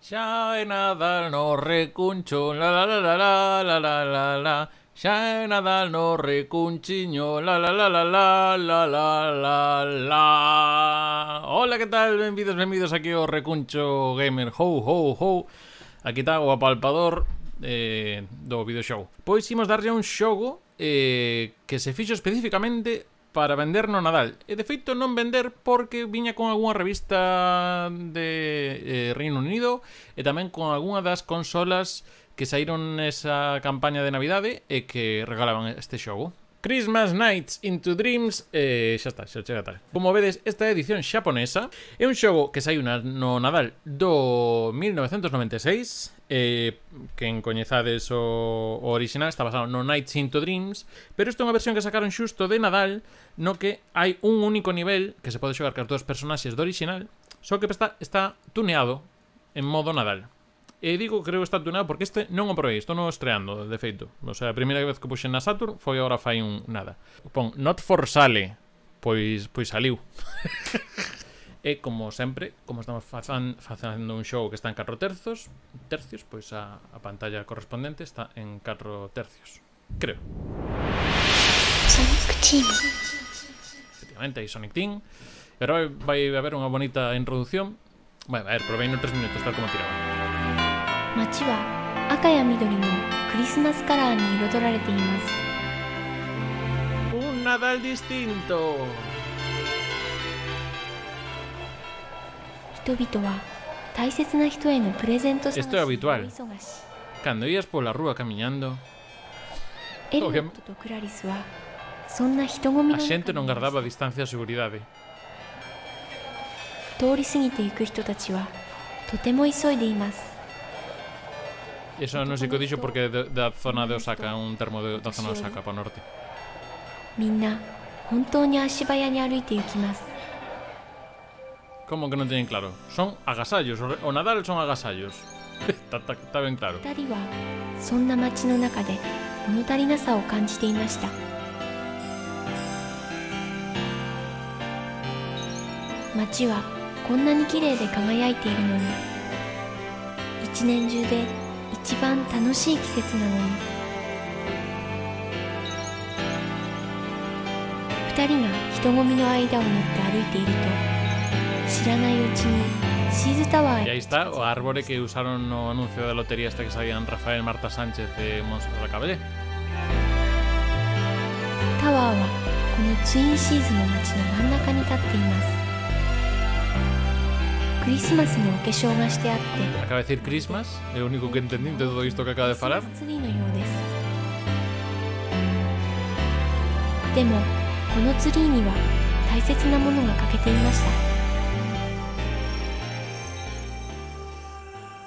Xa é Nadal no recuncho, la la la la la la la la la. Xa é Nadal no recunchiño, la la la la la la la la la. Hola, que tal? Benvidos aquí ao Recuncho Gamer. Ho, ho, ho. Aquí está o apalpador do videoxogo. Pois imos darlle a un xogo que se fixo especificamente para vender no Nadal. E de feito non vender porque viña con algunha revista de Reino Unido e tamén con algunha das consolas que saíron nesa campaña de Navidade e que regalaban este xogo. Christmas Nights into Dreams, xa está, xa chega tal. Como vedes, esta edición xaponesa é un xogo que saiu no Nadal do 1996. Quen coñezades o original está basado no Nights into Dreams, pero isto é unha versión que sacaron xusto de Nadal, no que hai un único nivel que se pode xogar con os dos personaxes do original, só que está tuneado en modo Nadal. E digo, creo que está tuneado porque este non o probei, estou non estreando, de feito. O sea, a primeira vez que puxen na Saturn foi agora fai un nada. Pon, not for sale, pois saliu. E como sempre, como estamos facendo un xogo que está en 4 tercios, pois a pantalla correspondente está en 4 tercios, creo. Sonic Team. Efectivamente, hai Sonic Team. Pero vai haber unha bonita introducción. Bueno, a ver, probei no 3 minutos, tal como tiraba. 街は赤や緑のクリスマスカラーに彩られています。 Un Nadal distinto. 人々は大切な人へのプレゼント探しに Esto es habitual. 忙し。 Cando ibas por la rúa camiñando, エリオットとクラリスはそんな人混み a の xente 中 non に guardaba distancia de seguridade. 通り過ぎていく人たちはとても急いでいます。 Eso non sei que o dixo porque da zona de Osaka, un termo da zona de Osaka para o norte. みんな本当に足早に歩いて行きます。 Como que non teñen claro? Son agasallos, o Nadal son agasallos. Está ben claro. 二人はそんな街の中で物足りなさを感じていました。街はこんなに綺麗で輝いているのに、一年中で一番楽しい季節なのに。二人が人混みの間を縫って歩いていると、知らないうちにシーズタワー E へ aí está o árbore que usaron no anuncio da lotería esta que sabían Rafael Marta Sánchez de Montserrat Caballé. タワーはこのツインシーズの街の真ん中に立っています。クリスマスのお化粧がしてあって、 Acaba de decir Christmas, é o único que entendín de todo isto que acaba de falar. クリスマスツリーのようです。でもこのツリーには大切なものが欠けていました。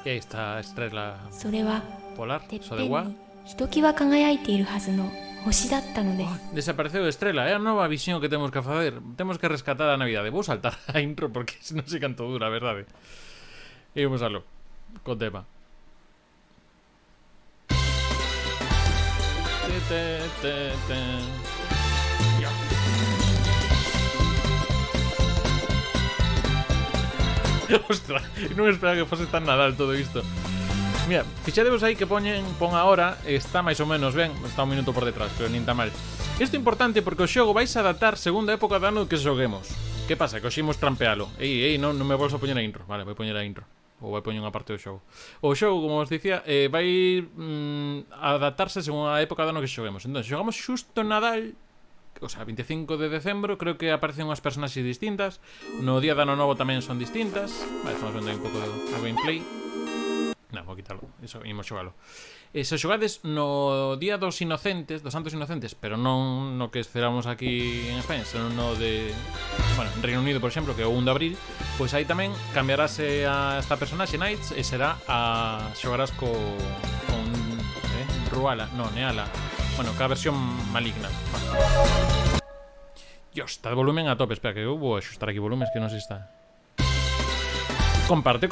E aí está a estrela それは polar, てっ so ぺ de ん gua. にひときわ輝いているはずの星だったのです。 Desapareceu a estrela, é a nova visión que temos que facer. Temos que rescatar a Navidade. Vou saltar a intro porque non sei canto dura, a verdade. E vamos a lo, con tema. Ya. Ostras, non esperaba que fose tan Nadal todo isto. Mira, fixadevos aí que pon agora, está máis ou menos ben, está un minuto por detrás, pero nin tan mal. Isto é importante porque o xogo vais a adaptar segundo a época de ano que xoguemos. Que pasa? Que oximos trampealo. Non me volves a poñer a intro. Vale, vou poñer a intro. Ou vai poñer unha parte do xogo. O xogo, como os dicía, vai adaptarse según a época de ano que xoguemos. Entón, xogamos xusto Nadal, o sea, 25 de decembro, creo que aparecen unhas personaxes distintas. No día de ano novo tamén son distintas. Vale, estamos vendo aí un pouco do gameplay. Non, vou quitarlo, iso, imos xogalo. Se xogades no Día dos Inocentes, dos Santos Inocentes, pero non no que esperamos aquí en España, senón no de, bueno, en Reino Unido, por exemplo, que é o 1 de abril, pois aí tamén cambiarase a esta personaxe Knights e será a xogarás con Ruala, no, Neala. Bueno, ca versión maligna. Dios, está de volumen a tope. Espera, que eu vou axustar aquí volumes que non se está. Comparte.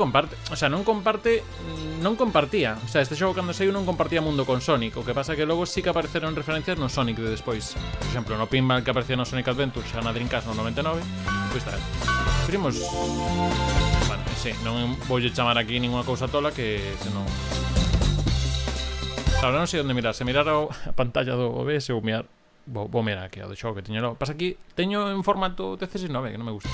O sea, non compartía. O sea, este xogo cando saiu non compartía mundo con Sonic. O que pasa que logo sí que apareceron referencias no Sonic de despois. Por exemplo, no Pinball que aparecía no Sonic Adventure xa na Dreamcast no 99. Pois está. Primos... Bueno, Sí, non voulle chamar aquí ninguna cousa tola que senón... Claro, non sei onde mirar. Se mirar a pantalla do OBS ou mirar... Vou mirar aquí, ao do xogo que teño logo. Pasa aquí, teño en formato TC69, que non me gusta.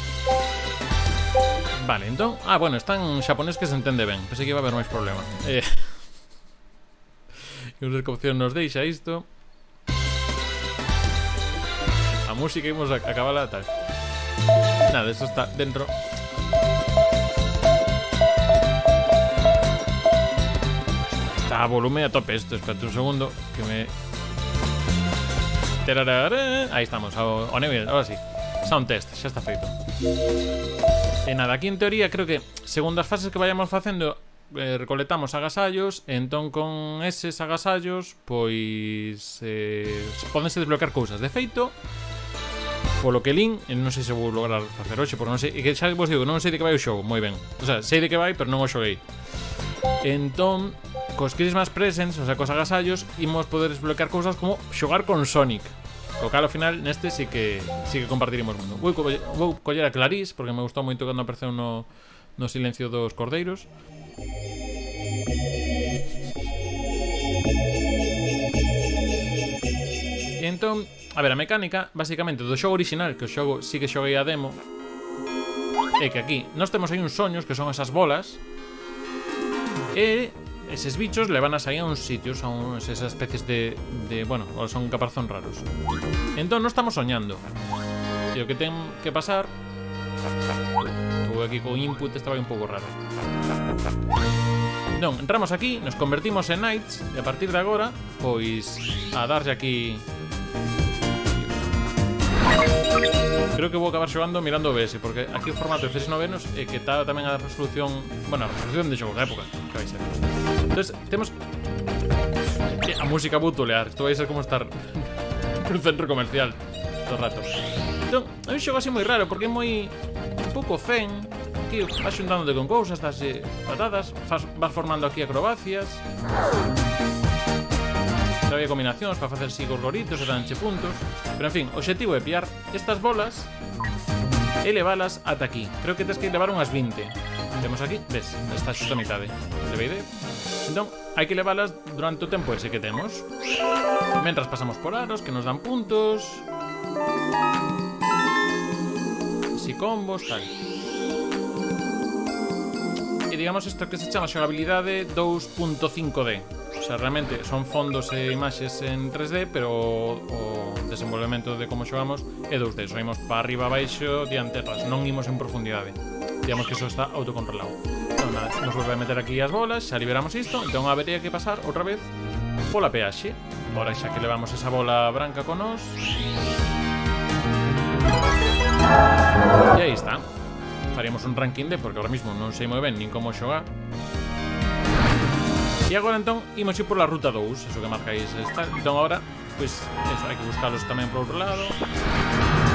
Vale, entón... Ah, bueno, está en xaponés que se entende ben. Pensei que iba a haber máis problema. Non sei que opción nos deixa isto. A música imos a acabala tal. Nada, esto está dentro. Está a volume a tope esto. Espérate un segundo que me... Ahí estamos, ao nivel, ahora sí. Sound test, xa está feito. E nada, aquí en teoría creo que segundo as fases que vayamos facendo recoletamos agasallos. E entón con eses agasallos pois pódense desbloquear cousas. De feito, polo que lin, non sei se vou lograr facer hoxe, porque non sei, e que xa vos digo, non sei de que vai o xogo, moi ben. O sea, sei de que vai, pero non o xoguei. Entón, cos Christmas Presents, o sea, cos agasallos, imos poder desbloquear cousas como xogar con Sonic. O cal, ao final, neste sí que compartiremos mundo. Vou coller a Clarice, porque me gustou moito cando apareceu no Silencio dos Cordeiros. E entón, a ver, a mecánica, basicamente, do xogo original, que o xogo sí que xoguei a demo, é que aquí nós temos aí uns soños, que son esas bolas, e eses bichos levanas aí a uns sitios, a esas especies de bueno, son caparazón raros. Entón non estamos soñando. E o que ten que pasar... Estou aquí con input, estaba un pouco raro. Non, entramos aquí, nos convertimos en Knights, e a partir de agora, pois, a darlle aquí... Creo que vou acabar xogando mirando OBS, porque aquí o formato de CS9 é que está tamén a resolución... Bueno, a resolución de xogo da época, que vai ser. Entonces, temos... A música vou tolear, isto vai ser como estar nun centro comercial todo o rato. Entón, é un xogo así moi raro, porque é moi... un pouco zen. Aquí vas xuntándote con cousas, das patadas, vas formando aquí acrobacias. Había combinacións para facer así gorgoritos e danche puntos. Pero en fin, o obxectivo é pillar estas bolas e levalas ata aquí. Creo que tens que levar unhas 20. Temos aquí, ves, está xusto a mitade. Levei de... Entón, hai que levalas durante o tempo ese que temos. Mentras pasamos por aros que nos dan puntos. Así combos, tal. E digamos isto que se chama xogabilidade 2.5D. O sea, realmente son fondos e imaxes en 3D, pero o desenvolvemento de como xogamos é 2D. Soimos para arriba, baixo, diante, atrás. Non imos en profundidade. Digamos que iso está autocontrolado. Entón, nada, nos volve a meter aquí as bolas, xa liberamos isto. Entón, habería que pasar outra vez pola peaxe. Ahora xa que levamos esa bola branca con nós. E aí está. Faríamos un ranking de, porque ahora mismo non sei moi ben nin como xogar. E agora entón imos ir por la ruta 2, eso que marcáis esta. Entón agora, pois, eso, hai que buscalos tamén por outro lado.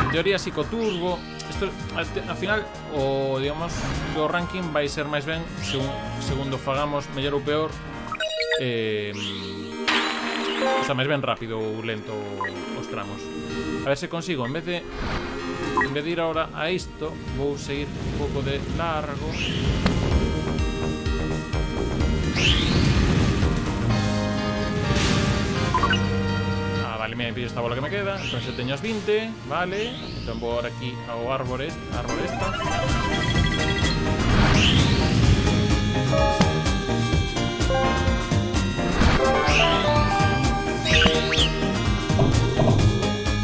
En teoría psicoturbo. Isto, al final, o, digamos, o ranking vai ser máis ben segundo fagamos mellor ou peor. O sea, máis ben rápido ou lento os tramos. A ver se consigo, en vez de ir ahora a isto, vou seguir un pouco de largo. Vale, me pillo esta bola que me queda. Entón se teño as 20, vale. Entón vou ahora aquí ao árbore esta.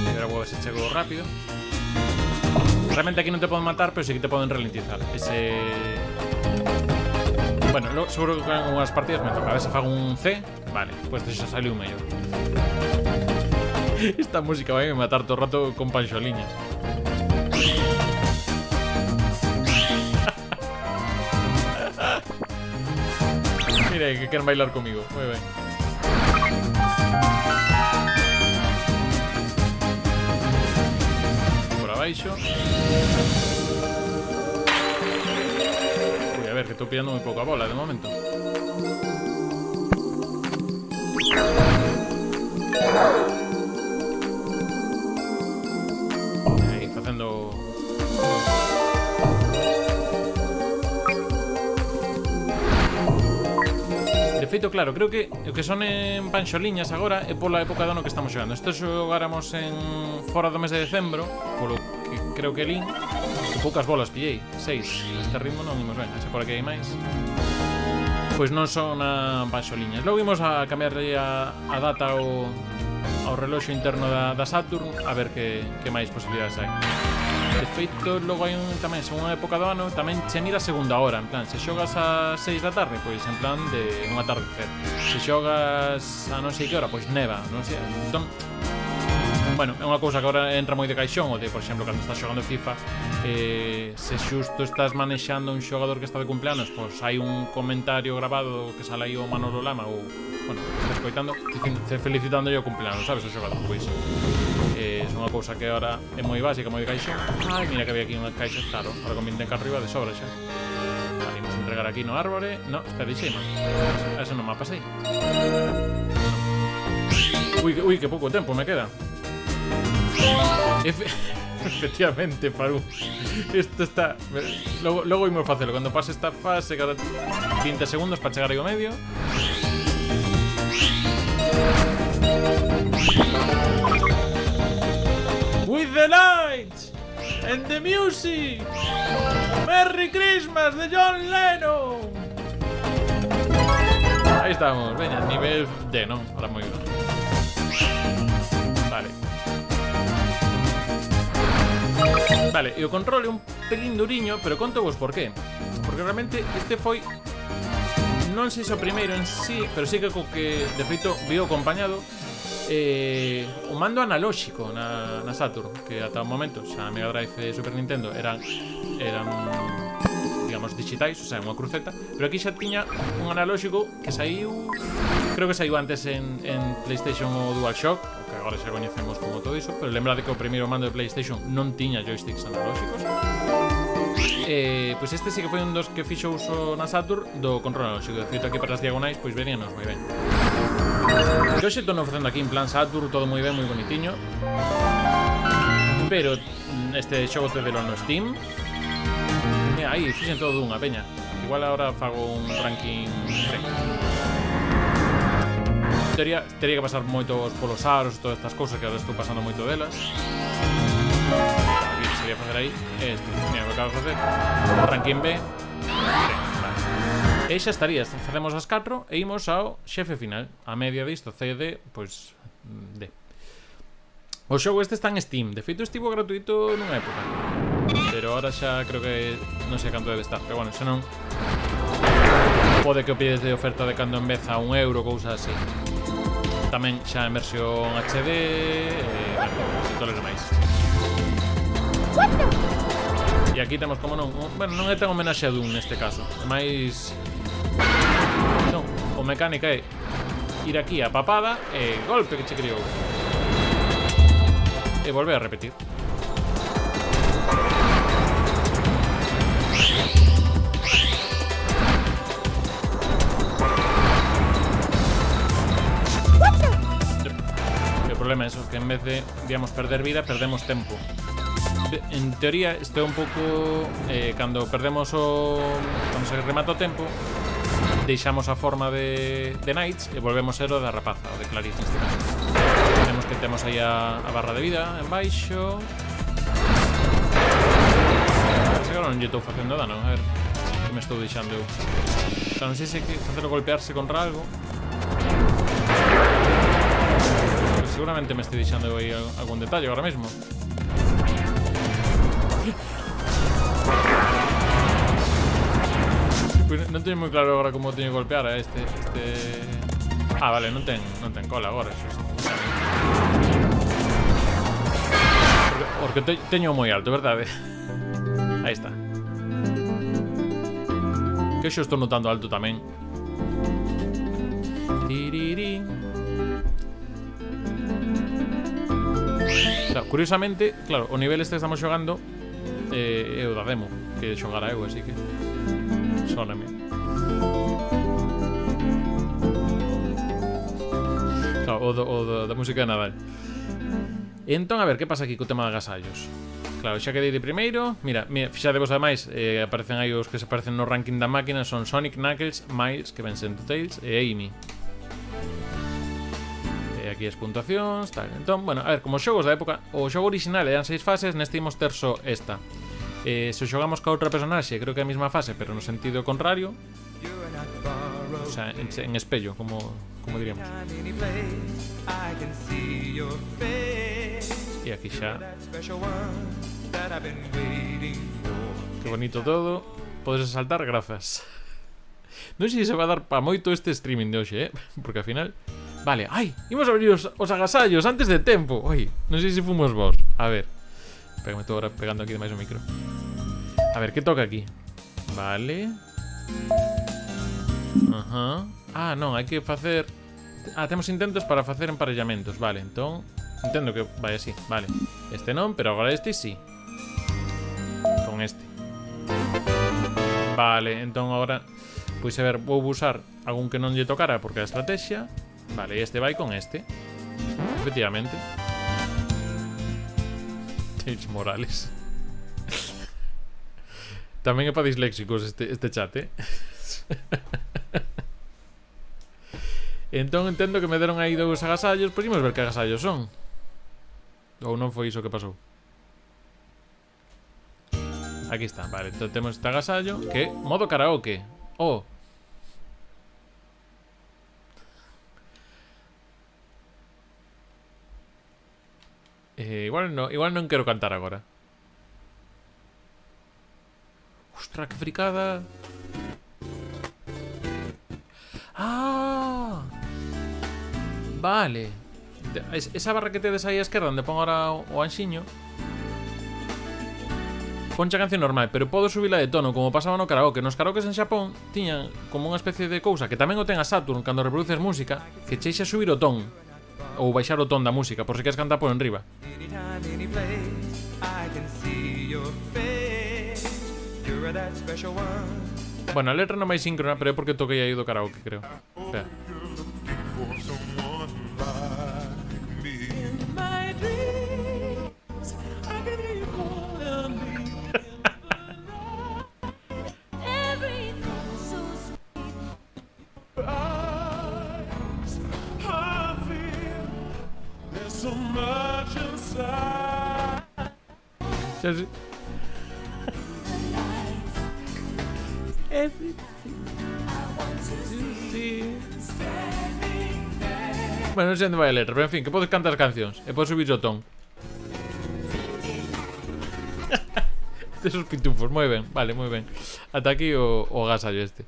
E agora vou a ver se chego rápido. Realmente aquí non te poden matar, pero sí que te poden ralentizar. Bueno, seguro que con unhas partidas me toca. A ver se fago un C. Vale, pues xa saliu mellor. Esta música vai me matar todo o rato con panxoliñas. Mira, que queren bailar comigo. Moi ben. Por abaixo. Uy, a ver, que estou pillando moi pouca bola de momento. feito, claro, creo que o que son en panxoliñas agora é pola época do ano que estamos xogando. Isto xogáramos en fora do mes de decembro, polo que creo que lín, poucas bolas pillei, 6. Este ritmo non imos ben, xa por aquí hai máis. Pois non son a panxoliñas. Logo imos a cambiarle a data ao reloxo interno da Saturn, a ver que máis posibilidades hai. De feito, logo hai tamén, según a época do ano, tamén che mira a segunda hora. En plan, se xogas a 6 da tarde, pois en plan de un atardecer. Se xogas a non sei que hora, pois neva, non sei. Entón, bueno, é unha cousa que agora entra moi de caixón. O de, por exemplo, cando estás xogando FIFA, se xusto estás manexando un xogador que está de cumpleanos, pois hai un comentario grabado que sale aí o Manolo Lama ou, bueno, estás coitando, felicitando o cumpleanos, sabes, o xogador, pois é unha cousa que agora é moi básica, moi de caixón. Ai, mira que había aquí unha caixa, claro, ahora con 20 arriba de sobra xa. Vale, imos entregar aquí no árbore. No, está de xema. Eso non me pasei. Ui, que pouco tempo me queda. Efectivamente, Faru. Isto está... Logo imos facelo. Cando pase esta fase, cada 20 segundos para chegar aí ao medio. With the lights and the music, Merry Christmas de John Lennon. Aí estamos, veña, nivel D, non? Ahora moi ben. Vale, e o control é un pelín duriño, pero conto vos por qué. Porque realmente este foi, non sei se o primeiro en sí, pero sí que co que de feito viu acompañado o mando analóxico na Saturn, que ata o momento xa a Mega Drive e Super Nintendo eran digamos digitais, o sea, unha cruceta, pero aquí xa tiña un analóxico que saiu, creo que saiu antes en PlayStation o DualShock, o que agora xa coñecemos como todo iso, pero lembrade que o primeiro mando de PlayStation non tiña joysticks analóxicos. Pois este sí que foi un dos que fixo uso na Saturn do control analóxico. De feito, aquí para as diagonais, pois veríanos moi ben. Que hoxe estou facendo aquí en plan Saturn, todo moi ben, moi bonitiño. Pero este xogo tedelo no Steam. Mira, aí, fixen todo dunha peña. Igual agora fago un ranking free. Tería que pasar moitos polos aros e todas estas cousas que agora estou pasando moito delas. Aquí sería facer aí este, mira, o que acabo de facer. Ranking B. Vale. E xa estaría, facemos as 4 e imos ao xefe final. A media disto, C e D, pois D. O xogo este está en Steam. De feito estivo gratuito nunha época, pero ahora xa creo que non sei canto debe estar. Pero bueno, xa non, pode que o pides de oferta de cando en vez a €1, cousas así. Tamén xa en versión HD, bueno, todos os demais. E aquí temos como non, bueno, non é tan homenaxe a Doom neste caso. É máis, non, o mecánica é ir aquí a papada e golpe que che criou. E volver a repetir. O problema é eso, que en vez de, digamos, perder vida, perdemos tempo. En teoría, isto é un pouco cando perdemos cando se remata o tempo, deixamos a forma de Knights e volvemos ser o da rapaza, o de Clarice neste caso. Vemos que temos aí a barra de vida en baixo. Agora non lle estou facendo dano, a ver que me estou deixando eu. O sea, non sei se facelo golpearse contra algo. Pues seguramente me estou deixando aí algún detalle agora mesmo. Pues non teño moi claro agora como teño que golpear a este. Ah, vale, non ten cola agora, eso. Porque teño moi alto, verdade? Aí está. Que xo estou notando alto tamén. Claro, curiosamente, claro, o nivel este que estamos xogando é o da demo que xogara eu, así que sóname. Claro, o da música de Nadal. Entón, a ver, que pasa aquí co tema de agasallos? Claro, xa quedei de primeiro. Mira, fixadevos ademais, aparecen aí os que se aparecen no ranking da máquina. Son Sonic, Knuckles, Miles, que ven sendo Tails, e Amy. E aquí as puntuacións, tal. Entón, bueno, a ver, como os xogos da época, o xogo original eran 6 fases, neste imos ter só esta. Se o xogamos ca outra personaxe, creo que é a mesma fase, pero no sentido contrario. O sea, en espello, como diríamos. E aquí xa. Que bonito todo. Podes saltar, grazas. Non sei se va a dar pa moito este streaming de hoxe, porque ao final... Vale, ai, imos abrir os agasallos antes de tempo. Oi, non sei se fomos vos. A ver. Espera, me estou agora pegando aquí demais o micro. A ver, que toca aquí? Vale. Ajá. Ah, non, hai que facer... Ah, temos intentos para facer emparellamentos. Vale, entón... Entendo que vai así, vale. Este non, pero agora este sí. Con este. Vale, entón agora... Pois a ver, vou usar algún que non lle tocara porque a estrategia. Vale, e este vai con este. Efectivamente. Tails Morales. Tamén é para disléxicos este chat, Entón entendo que me deron aí 2 agasallos. Pois imos ver que agasallos son. Ou non foi iso que pasou. Aquí está, vale, entón temos este agasallo. Que modo karaoke. Oh. Igual non quero cantar agora. Ostra, que fricada. Ah, vale. Esa barra que tedes aí á esquerda, onde pon ahora o anxiño, ponche a canción normal, pero podo subila de tono, como pasaba no karaoke. Nos karaokes en Xapón tiñan como unha especie de cousa que tamén o ten a Saturn cando reproduces música, que cheixa subir o ton ou baixar o ton da música, por se queres cantar por enriba. Bueno, a letra non máis síncrona, pero é porque toquei aí do karaoke, creo. Espera. Bueno, non sei onde vai a letra, pero en fin, que podes cantar as cancións e podes subir o ton. Esos pitufos, moi ben, vale, moi ben. Ata aquí o agasallo este.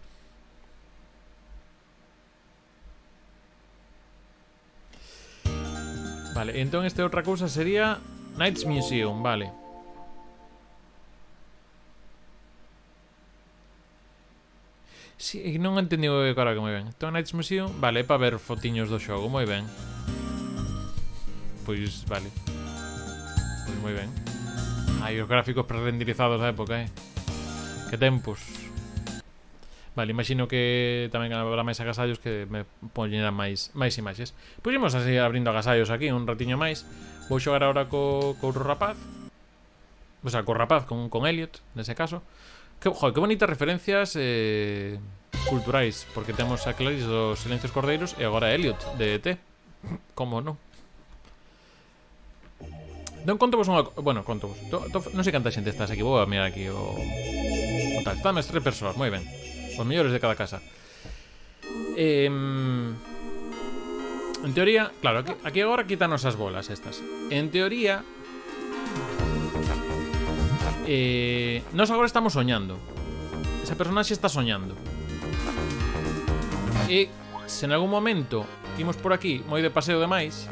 Vale, entón esta outra cousa sería Knights Museum, vale. Si, sí, non entendi o que moi ben. Entón Knights Museum, vale, é para ver fotiños do xogo, moi ben. Pois, vale. Pois moi ben. Ai, os gráficos prerenderizados da época, Que tempos. Vale, imagino que tamén habrá máis agasallos que me poñerán máis imaxes. Pois imos así abrindo agasallos aquí un ratiño máis. Vou xogar agora co outro rapaz. O sea, co rapaz, con Elliot, nese caso. Que bonitas referencias culturais. Porque temos a Clarice dos Silencios Cordeiros e agora Elliot, de ET. Como non? Non conto vos unha... Bueno, conto vos. Non sei canta xente estás aquí. Vou a mirar aquí o tal. Estamos 3 persoas, moi ben. Os mellores de cada casa. En teoría, claro, aquí agora quítanos as bolas estas. En teoría, nós agora estamos soñando. Esa personaxe está soñando. E se en algún momento imos por aquí moi de paseo demais,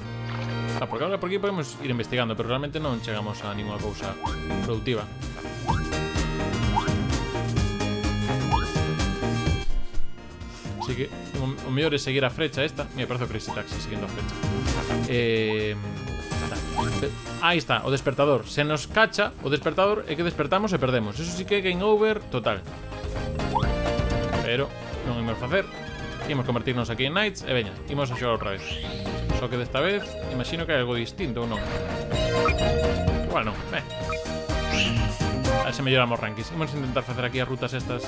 porque agora por aquí podemos ir investigando, pero realmente non chegamos a ninguna cousa productiva. Así que o mellor é seguir a frecha esta. Me parece o Crazy Taxi seguindo a frecha. Aí está, o despertador. Se nos cacha o despertador é que despertamos e perdemos. Eso sí que é game over total. Pero non imos facer. Imos convertirnos aquí en Knights e veña, imos a xogar outra vez. Só que desta vez imagino que hai algo distinto ou non. Igual non, A ver se melloramos rankings. Imos intentar facer aquí as rutas estas.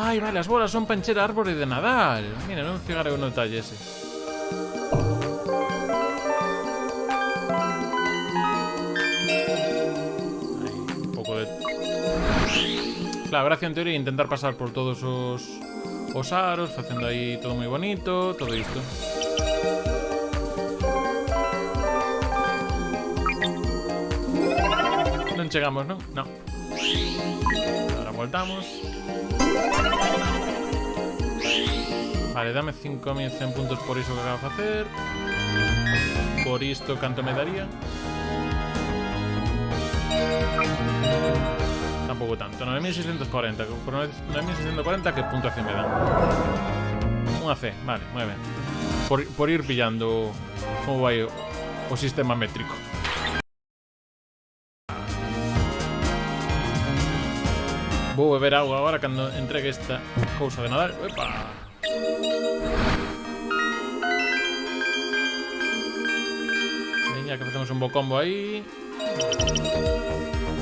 Ai, vale, as bolas son para encher a árbore de Nadal. Mira, non fijarei no detalle ese. Aí, un pouco de... Claro, a gracia en teoría é intentar pasar por todos os aros, facendo aí todo moi bonito, todo isto. Non chegamos, non? Non. Ahora voltamos. Vale, dame 5100 puntos por iso que acabo de facer. Por isto, canto me daría? Tampouco tanto, 9640. Por 9640, que puntuación me dan? Unha C, vale, moi ben. Por ir pillando como vai o sistema métrico. Vou beber agua agora cando entregue esta cousa de Nadal. Epa! Veña, que facemos un bo combo aí.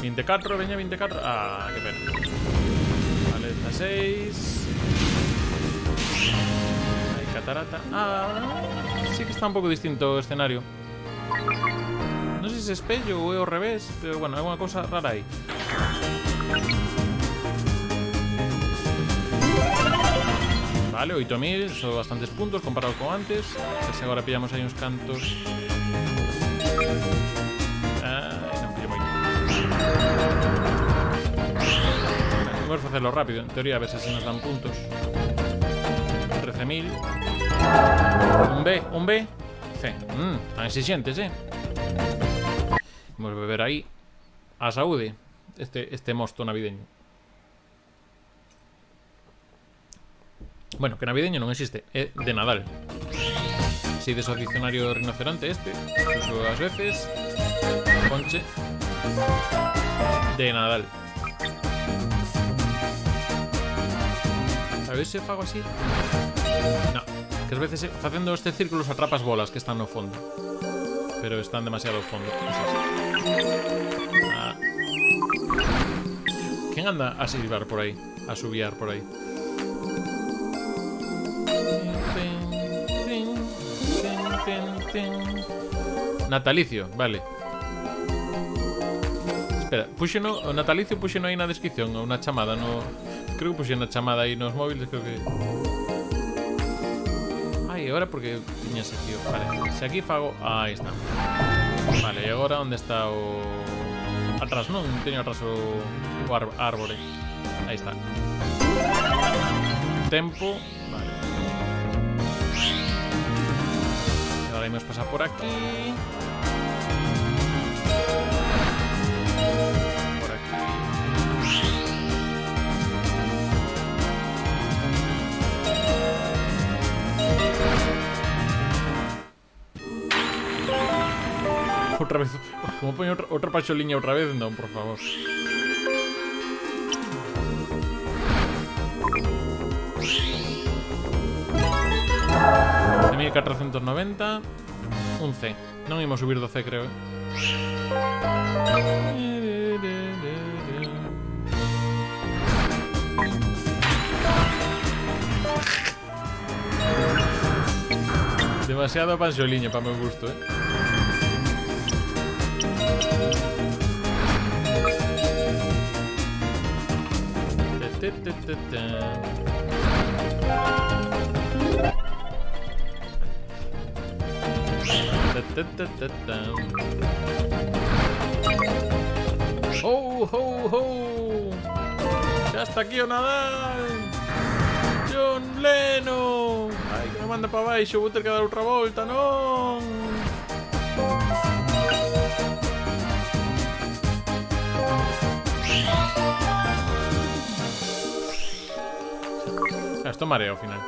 24, veña, 24. Ah, que pena. Vale, 16. Aí, catarata. Ah, sí que está un pouco distinto o escenario. Non sei se espello ou é ao revés, pero bueno, é unha cousa rara aí. Vale, 8000, son bastantes puntos comparado con antes. A ver se agora pillamos aí uns cantos. Non pillo moito. Vamos a facerlo rápido, en teoría, a ver se así nos dan puntos. 13.000. Un B. C. Tan exigentes, Vamos a beber aí. A saúde. Este mosto navideño. Bueno, que navideño non existe, é de Nadal. Si de o diccionario rinoceronte este, uso as veces. Ponche de Nadal. A ver se fago así. No, que as veces facendo estes círculos atrapas bolas que están no fondo. Pero están demasiado ao fondo. Ah. Quen anda a silbar por aí? A subiar por aí? Natalicio, vale. Espera, puxeno, o natalicio puxeno aí na descripción ou na chamada no... Creo que puxeno na chamada aí nos móviles, creo que... Ai, agora porque tiña ese tío. Vale, se aquí fago... Aí está. Vale, e agora onde está o... Atrás, non? Teño atrás o árbore. Aí está. Tempo. Vale. Ahora imos pasar por aquí. Por aquí. Outra vez. Como poño outra pacholiña outra vez? Non, por favor. De 1490. Un C. Non imos subir do C, creo, Demasiado panxoliña para meu gusto, ¡Oh, ho, ho! ¡Ya está aquí o Nadal! ¡John Lennon! ¡Ai, que me manda para baixo! Vou ter que dar outra volta, non! Isto marea ao final.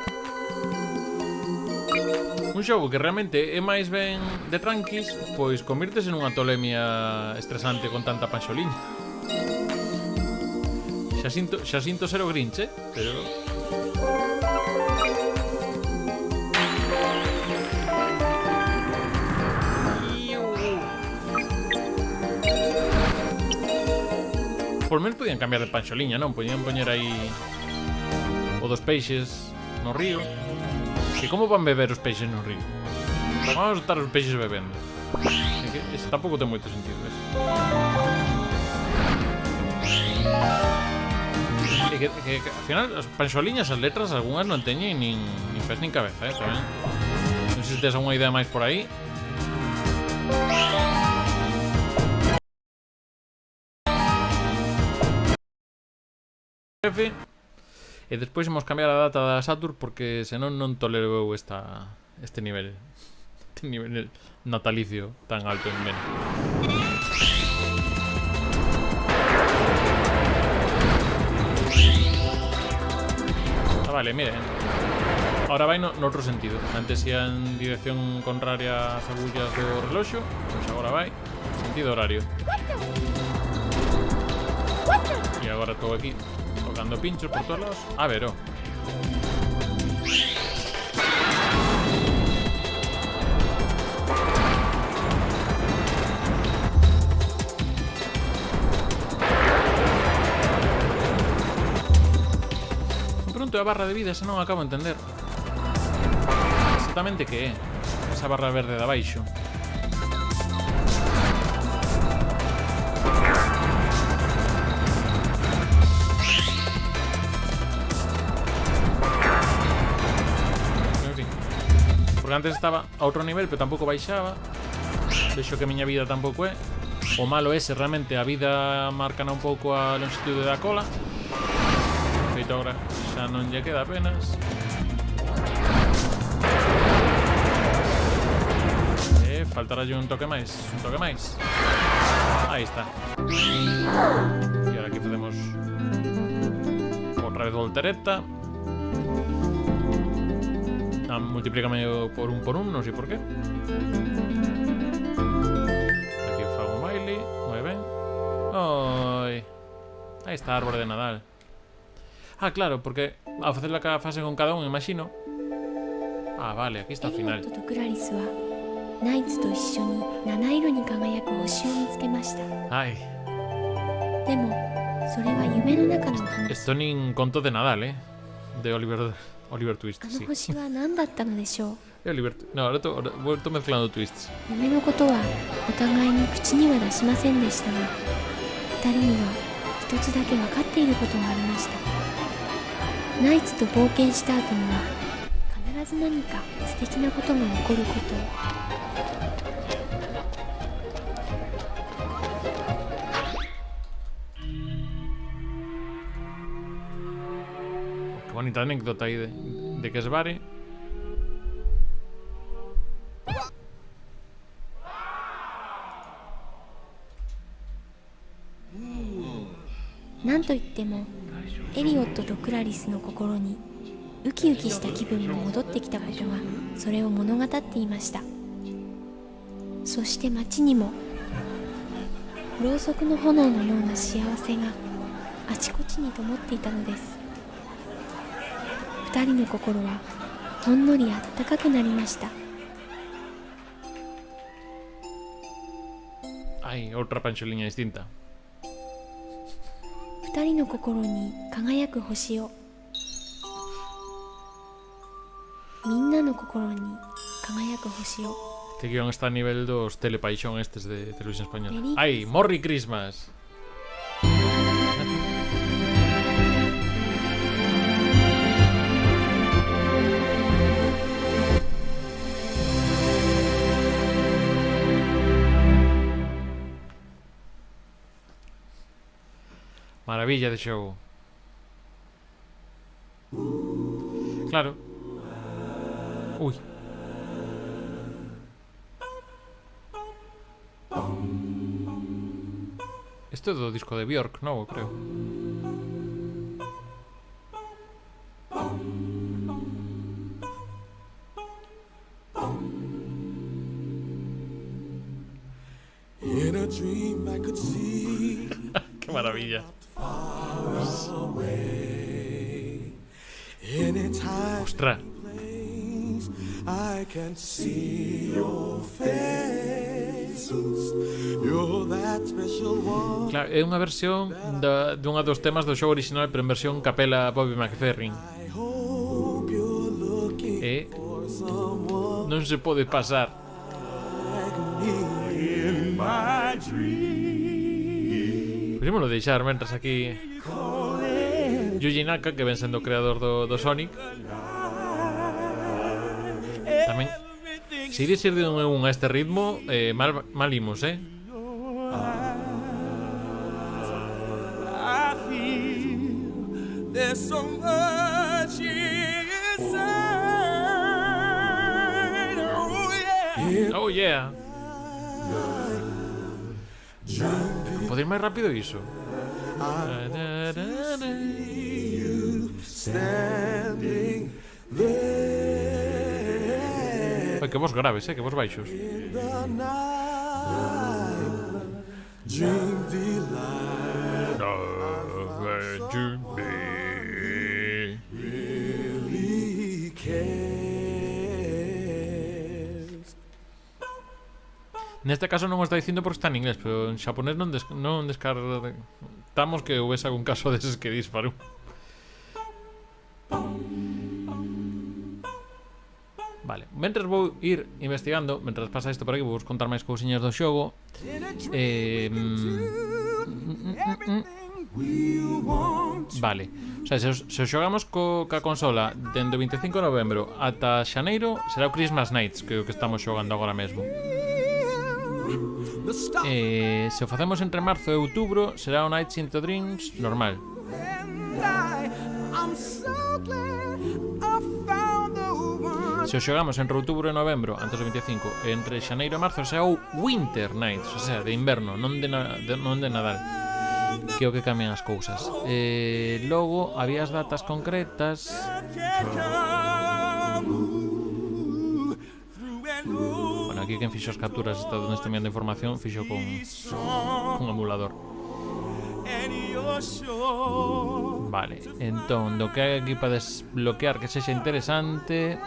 Un xogo que realmente é máis ben de tranquis, pois convírtese nunha tolemia estresante con tanta panxoliña. Xa sinto ser o Grinch, pero... Por lo menos podían cambiar de panxoliña, non? Podían poñer aí o dos peixes no río. Que como van beber os peixes no río? Vamos a estar os peixes bebendo. É que ese tampouco ten moito sentido, ves? E que ao final as panxoliñas, as letras, algunhas non teñen nin pés nin cabeza, tamén. Non sei se tes alguna idea máis por aí. E despois imos cambiar a data da Saturn porque senón non tolero eu este nivel natalicio tan alto en Mena. Vale, miren. Ahora vai no outro sentido. Antes ia en dirección contraria ás agullas do reloxo, pois agora vai sentido horario. E agora estou aquí tocando pinchos por todos lados. A ver, oh. Pronto a barra de vida, esa non acabo de entender exactamente que é esa barra verde de abaixo. En fin, porque antes estaba a outro nivel pero tampouco baixaba. Vexo que a miña vida tampouco é. O malo é se realmente a vida marcana un pouco a longitude da cola. Feito agora xa non lle queda apenas. Faltará un toque máis. Un toque máis. Aí está. E ahora aquí facemos outra vez voltereta. Multiplícame por un, non sei por qué. Aquí fago un baile. Moi ben. Oi. Aí está a árbore de Nadal. Ah, claro, porque ao facer a fase con cada un, imagino. Ah, vale, aquí está o final. ナイツと一緒に七色に輝く星を見つけました。はい。でもそれは夢の中の話。Esto ni un conto de Nadal, de Oliver Twist. あの星は何だったのでしょう。No, ahora vuelto mezclando twists. 夢のことはお互いに口には出しませんでしたが、二人には一つだけ分かっていることがありました。ナイツと冒険した後には必ず何か素敵なことが起こることを。Bonita anécdota ahí de que es Vare. なんといってもエリオットとクラリスの心にウキウキした気分が戻ってきたことがそれを物語っていました。そして街にもろうそくの炎のような幸せがあちこちに灯っていたのです。二人の心はほんのりあったかくなりました。Hay otra pancholiña distinta. 二人の心に輝く星を、みんなの心に輝く星を。 Este guión está a nivel dos telepaixón estes de televisión española. ¡Ay! ¡Morri Christmas! Maravilla de show. Claro. Uy. Esto é do disco de Björk, novo, creo. Qué maravilla. Ostras. I can see your face. You're that special one. Claro, é unha versión dunha dos temas do show original, pero en versión capela Bobby McFerrin. I hope you're looking E for someone non se pode pasar. like me in my dream. Podímoslo deixar mentras aquí Yuji Naka, que ven sendo o creador do Sonic. Tamén, se ides ir de un a este ritmo, mal imos, I feel there's so much inside. Oh yeah. Oh yeah. Pode ir máis rápido iso? Standing there Ai, que vos graves, que vos baixos. in the night. Dream delight. Really cares. Neste caso non o está dicindo porque está en inglés, pero en xaponés non descartamos que houvese algún caso deses que disparou. Vale, mentres vou ir investigando, mentras pasa isto por aquí, vou vos contar máis cousiñas do xogo. Vale, o sea, se o xogamos ca consola dende o 25 de novembro ata xaneiro, será o Christmas Nights, que é o que estamos xogando agora mesmo. Se o facemos entre marzo e outubro, será o Nights into Dreams normal. Se o xogamos entre outubro e novembro, antes do 25, e entre xaneiro e marzo, será o Winter Nights, o sea, de inverno, non de Nadal, que é o que cambian as cousas. Logo, había as datas concretas. Bueno, aquí quen fixo as capturas está donde estou enviando información, fixo con emulador. Vale, entón, do que hai aquí para desbloquear que sexa interesante.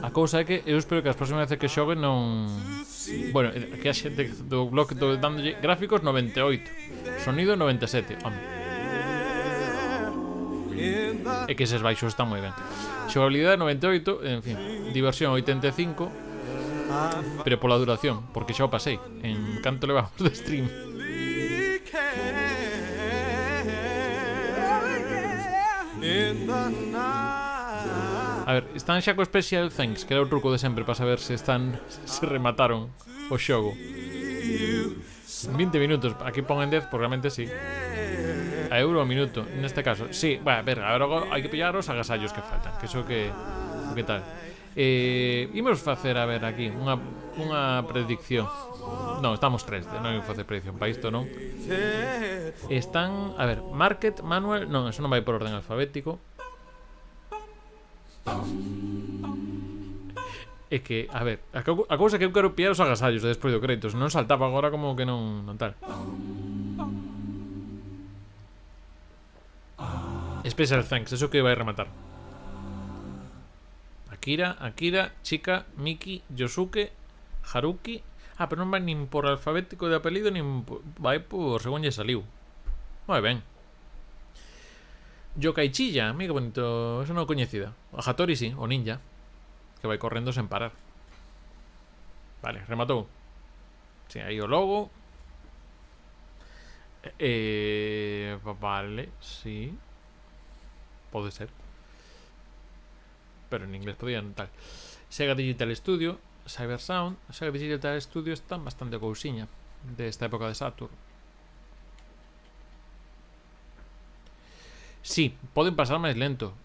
A cousa é que eu espero que as próximas veces que xogue non... Bueno, que a xente do blog dándolle gráficos 98, sonido 97. Home. É que eses baixos están moi ben. Xogabilidade 98, en fin, diversión 85, pero pola duración, porque xa o pasei. En canto levamos de stream. A ver, están xa co Special Thanks, que era o truco de sempre para saber se remataron o xogo. 20 minutos, aquí pon en 10, porque realmente sí. A euro o minuto, neste caso. Sí, a ver, agora hai que pillar os agasallos que faltan, que iso que tal. Imos facer, a ver, aquí unha predicción. Non, estamos 3, non imos facer predicción para isto, non? Están, a ver, Market, Manual. Non, eso non vai por orden alfabético. É que, a ver, a cousa que eu quero pillar os agasallos despois do crédito. Se non saltaba agora como que non tal. Special Thanks, eso que vai rematar. Akira, Chika, Miki, Yosuke, Haruki. Ah, pero non vai nin por alfabético de apelido, nin vai por según lle saliu. Moi ben. Yokaichiya, mira que bonito, eso non coñecida. A Hattori sí, o ninja, que vai correndo sen parar. Vale, rematou. Sí, aí o logo. Vale, sí. Pode ser. Pero en inglés podían tal. Sega Digital Studio, Cybersound. Sega Digital Studio están bastante cousiña desta época de Saturn. Sí, poden pasar máis lento.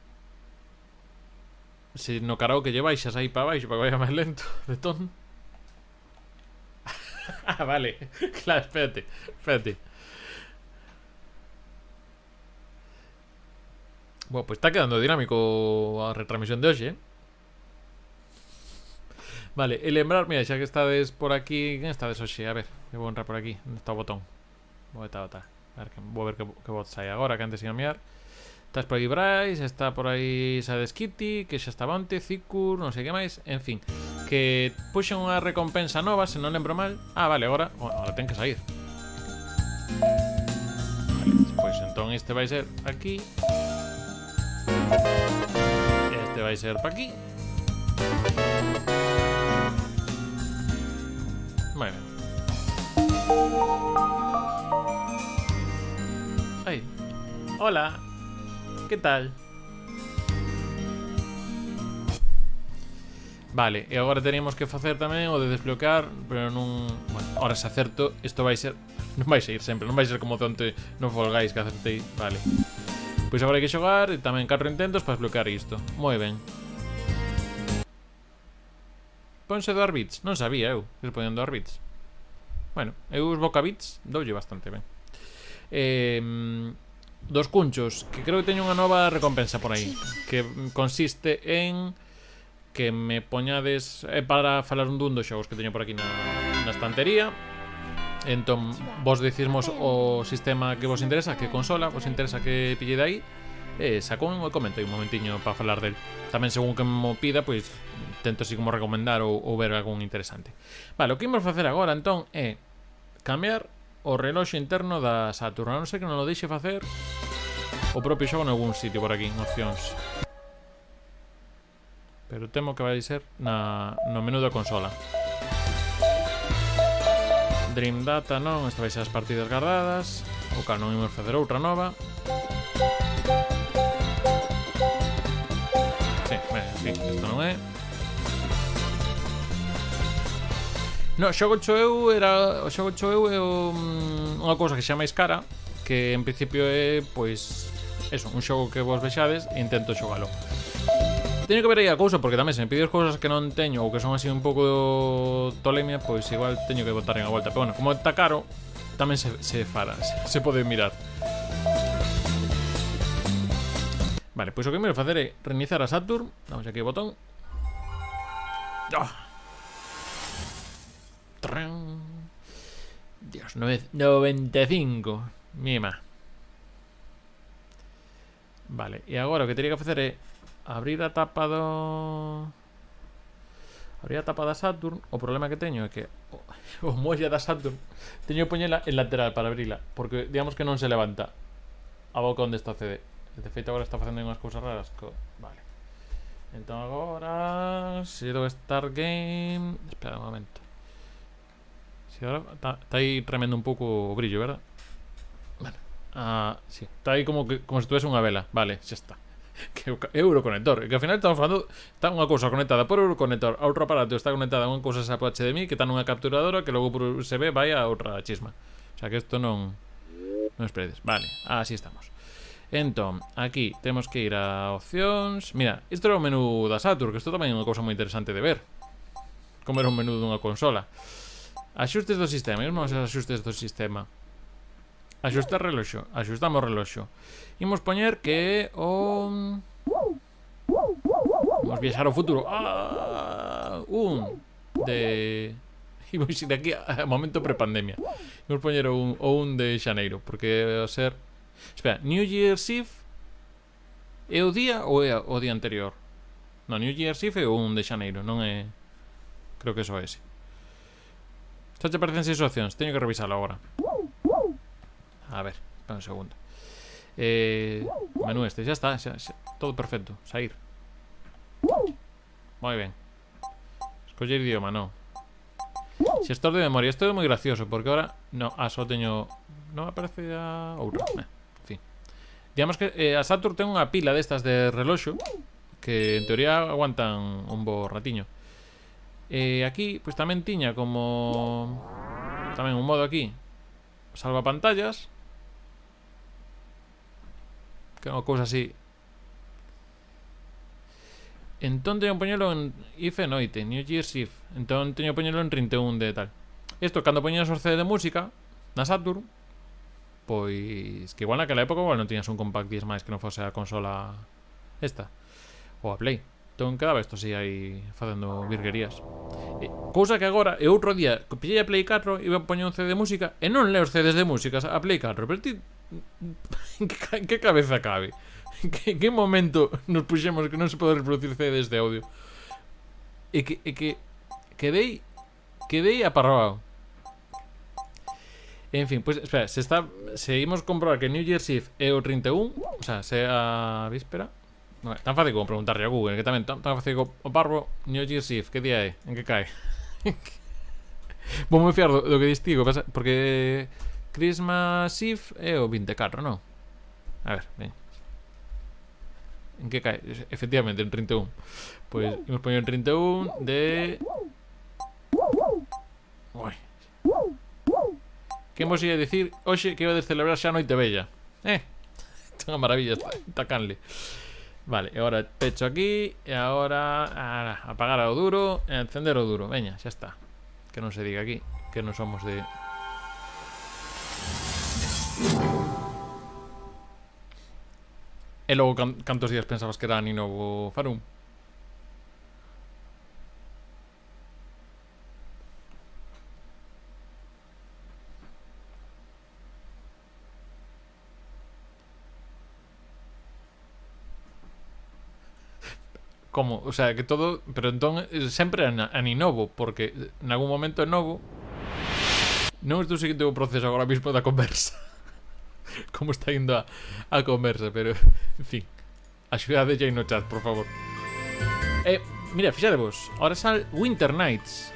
Se no karaoke lle baixas aí para baixo para que vaya máis lento de ton. Ah, vale. Claro, espérate. Bueno, pues está quedando dinámico a retransmisión de hoxe, Vale, e lembrar, mira, xa que estades por aquí. Quen estades hoxe? A ver, que vou entrar por aquí. Onde está o botón? Está. Vou ver que bot sai agora, que antes iba a mirar. Estás por aí Bryce, está por aí Sades Kitty, que xa estaba onte, Zicur, non sei que máis. En fin, que puxen unha recompensa nova, se non lembro mal. Ah, vale, agora ten que sair. Vale, pois entón este vai ser aquí. Este vai ser pa aquí. Moi ben. Ai. Hola. Que tal? Vale, e agora teríamos que facer tamén o de desbloquear, pero non... Bueno, ahora se acerto, isto vai ser... Non vai ser sempre, non vai ser como onte no Fall Guys que acertei. Vale. Pois agora hai que xogar e tamén 4 intentos para desbloquear isto. Moi ben. Ponse 2 bits. Non sabía eu que se poñen 2 bits. Bueno, eu os boca bits doulle bastante ben. Dos cunchos, que creo que teño unha nova recompensa por aí, que consiste en que me poñades para falar dun dos xogos que teño por aquí na estantería. Entón, vos decismos o sistema que vos interesa, que consola vos interesa que pille de aí, e saco un comento un momentiño para falar del. Tamén según que me pida, pois tento así como recomendar ou ver algún interesante. Vale, o que imos facer agora entón é cambiar o reloxo interno da Saturn, a non ser que non o deixe facer o propio xogo en algún sitio por aquí, en opcións. Pero temo que vai ser no menú da consola. Dream Data non, esta vai ser as partidas guardadas. O cal non imos facer outra nova. Sí, en fin, isto non é. No, xogo cho eu era... O xogo cho eu é unha cousa que xa máis cara, que en principio é, pois... Eso, un xogo que vos vexades e intento xogalo. Teño que ver aí a cousa, porque tamén se me pides cousas que non teño ou que son así un pouco tolemia, pois igual teño que botar en a volta. Pero bueno, como está caro, tamén se se pode mirar. Vale, pois o que me vou facer é reiniciar a Saturn. Damos aquí o botón. Dios, 95. Mima. Vale, e agora o que teria que facer é abrir a tapa da Saturn. O problema que teño é que o molla da Saturn teño que poñela en lateral para abrila, porque digamos que non se levanta a boca onde está o CD. De feito agora está facendo unhas cousas raras. Vale. Entón agora se do Start Game. Espera un momento. Si ahora está aí tremendo un pouco o brillo, verdad? Vale. Sí, está aí como se tuvese unha vela. Vale, xa está. Que é Euroconector, que ao final estamos falando, está unha cousa conectada por Euroconector a outro aparato, está conectada a unha cousa por HDMI que está nunha capturadora que logo por USB vai a outra chisma. O sea que isto non esperedes. Vale, así estamos. Entón, aquí temos que ir a opcións. Mira, isto era o menú da Saturn, que isto tamén é unha cousa moi interesante de ver, como era un menú dunha consola. Axustes do sistema, imos aos axustes do sistema. Axustar reloxo, axustamos reloxo. Imos poñer que o... Imos viaxar ao futuro. Un de... Imos ir aquí a momento prepandemia. Imos poñer o un de xaneiro, porque ao ser... Espera, New Year's Eve é o día ou é o día anterior? No, New Year's Eve é o 1 de xaneiro, non é... Creo que é só ese. Xa te parecen 6 opcións, teño que revisalo agora. A ver, espera un segundo. Menú este, xa está, xa, todo perfecto. Saír. Moi ben. Escoller idioma, no. Xestor de memoria, isto é moi gracioso, porque ahora... No, só teño... Non aparece a outra. En fin. Digamos que a Saturn ten unha pila destas de reloxo que en teoría aguantan un bo ratiño. Aquí, pois tamén tiña como... Tamén un modo aquí salva pantallas, que é unha cousa así. Entón teño que poñelo en If e noite, New Year's Eve. Entón teño que poñelo en 31 de tal. Isto, cando poñías os CD de música na Saturn, pois que igual naquela época igual non tiñas un compact disc máis que non fose a consola esta, ou a Play. Entón quedaba isto así aí facendo virguerías. Cousa que agora, e outro día pillei a Play 4 e iba a poñer un CD de música e non leo os CDs de música a Play 4, pero ti en que cabeza cabe? En que momento nos puxemos que non se pode reproducir CDs de audio? E que quedei aparrabado. En fin, pues espera, seguimos comprobar que New Year's Eve é o 31, o sea, sea a víspera. Non é tan fácil como preguntarle a Google, que tamén tan fácil como o parvo. New Year's Eve, que día é? En que cae? Vou me fiar do que distigo, porque Christmas Eve é o 24, non? A ver, ben. En que cae? Efectivamente, en 31. Pois imos poñer en 31 de... Ui. Que vos ia dicir hoxe que iba a celebrar xa a Noite Bella? Está unha maravilla, está canle. Vale, e agora pecho aquí. E agora apagar o duro e encender o duro. Veña, xa está. Que non se diga aquí que non somos de... E logo cantos días pensabas que era Ani Novo Farum? Como? O sea, que todo... Pero entón sempre é Ani Novo, porque en algún momento é novo. Non estou seguindo o proceso agora mismo da conversa. Como está indo a conversa, pero... En fin. Axudade aí no chat, por favor. Mira, fixadevos. Ahora sal Winter Nights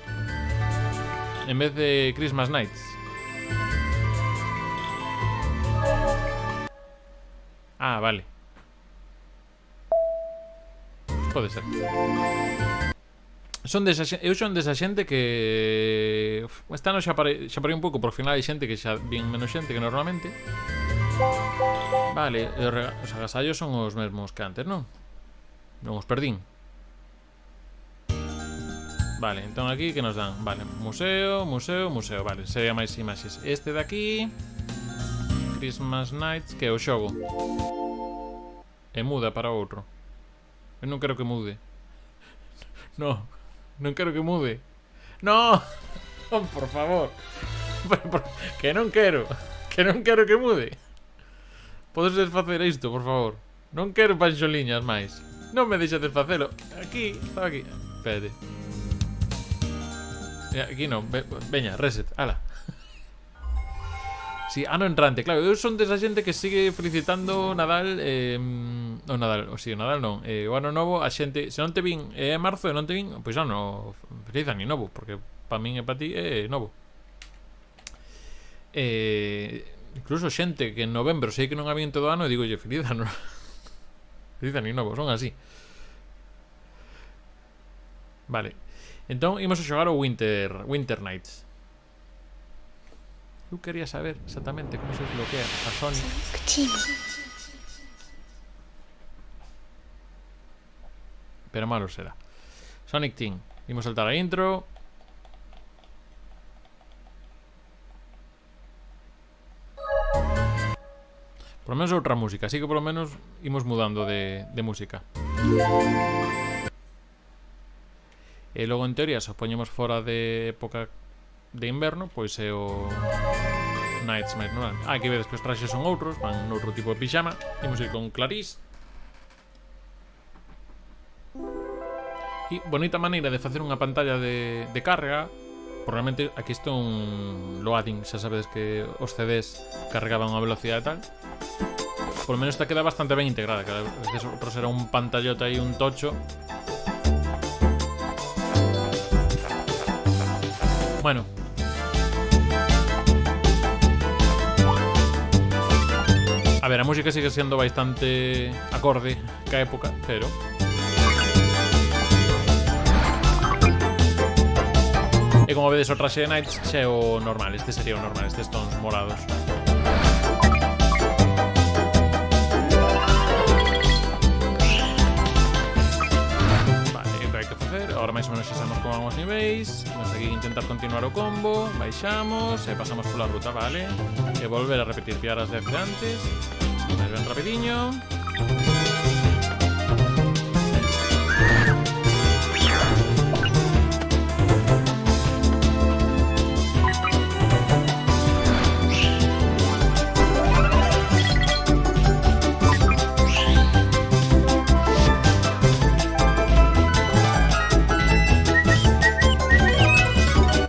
en vez de Christmas Nights. Ah, vale. Pode ser. Eu son desa xente que este ano xa parei un pouco, por final hai xente que xa vin menos xente que normalmente. Vale, os agasallos son os mesmos que antes, non? Non os perdín. Vale, entón aquí que nos dan? Vale, museo, vale, sería máis imaxes. Este de aquí, Christmas Nights, que é o xogo. E muda para outro. Eu non quero que mude. No, non quero que mude. No, oh, por favor. Que non quero. Que non quero que mude. Podes desfacer isto, por favor. Non quero panxoliñas máis. Non me deixades facelo. Aquí, estaba aquí. Espérate. Aquí non, veña, reset, ala. Si, ano entrante, claro, eu son desa xente que sigue felicitando Nadal, o Nadal, o si, o Nadal non, o ano novo, a xente, se non te vin é marzo e non te vin, pois ano, feliz ano novo, porque pa min e pa ti é novo. Incluso xente que en novembro sei que non había en todo ano e digo, feliz ano novo, son así. Vale, entón imos a xogar o Winter Nights. Eu quería saber exactamente como se desbloquea a Sonic. Pero malo será. Sonic Team. Imos saltar a intro. Por lo menos outra música. Así que por lo menos imos mudando de música. E logo en teoría se poñemos fora de época de inverno, pois é o Nights máis normal. Aquí vedes que os traxes son outros, van noutro tipo de pixama. Imos ir con Clarice. E bonita maneira de facer unha pantalla de carga. Probablemente aquí está un loading. Xa sabedes que os CDs carregaban a velocidade e tal. Por lo menos esta queda bastante ben integrada, que a veces outros era un pantallote aí, un tocho. Bueno, a ver, a música sigue sendo bastante acorde ca época, pero... E como vedes o traxe de Nights xa é o normal, este sería o normal, estes tons morados. Vale, o que hai que facer, agora máis ou menos xa sabemos como vamos niveis. Vamos aquí a intentar continuar o combo, baixamos e pasamos pola ruta, vale. E volver a repetir piadas de antes. Ben rapidiño.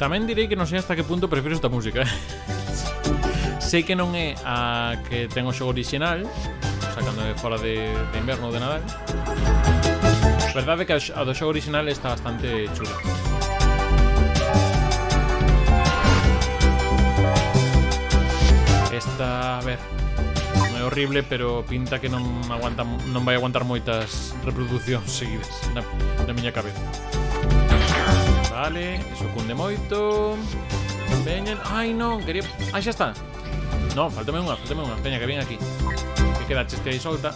Tamén direi que non sei hasta que punto prefiro esta música. Sei que non é a que ten o xogo original, o sea, cando é fora de inverno ou de Nadal. Verdade é que a do xogo original está bastante chula. Esta, a ver, non é horrible, pero pinta que non vai aguantar moitas reproduccións seguidas na miña cabeza. Vale, eso cunde moito. Veñen, ai non, quería... Ai, xa está. Non, faltame unha. Veña, que ven aquí. Que queda cheste aí solta.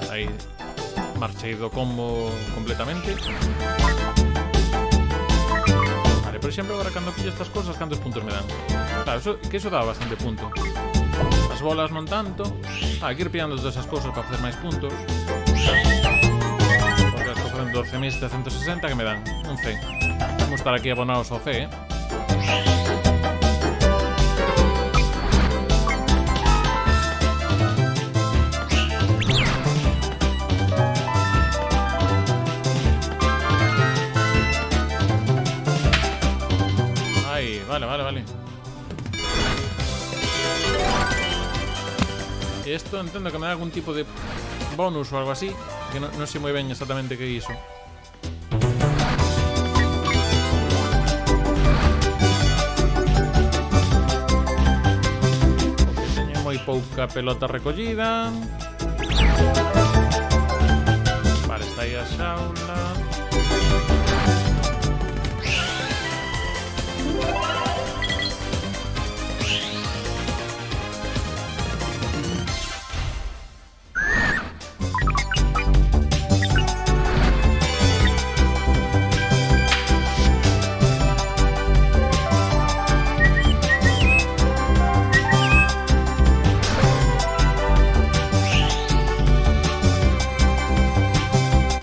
Aí marchei do combo completamente. Vale, por exemplo, agora cando pillo estas cosas, cantos puntos me dan? Claro, eso dá bastante punto. As bolas non tanto. Hai que ir pillando todas esas cosas para facer máis puntos. Porque estou facendo 12.760 que me dan un C. Vamos estar aquí abonados ao C, Vale. Esto entendo que me da algún tipo de bonus ou algo así, que non sei moi ben exactamente que é iso. Porque teñen moi pouca pelota recollida. Vale, está aí a xaula.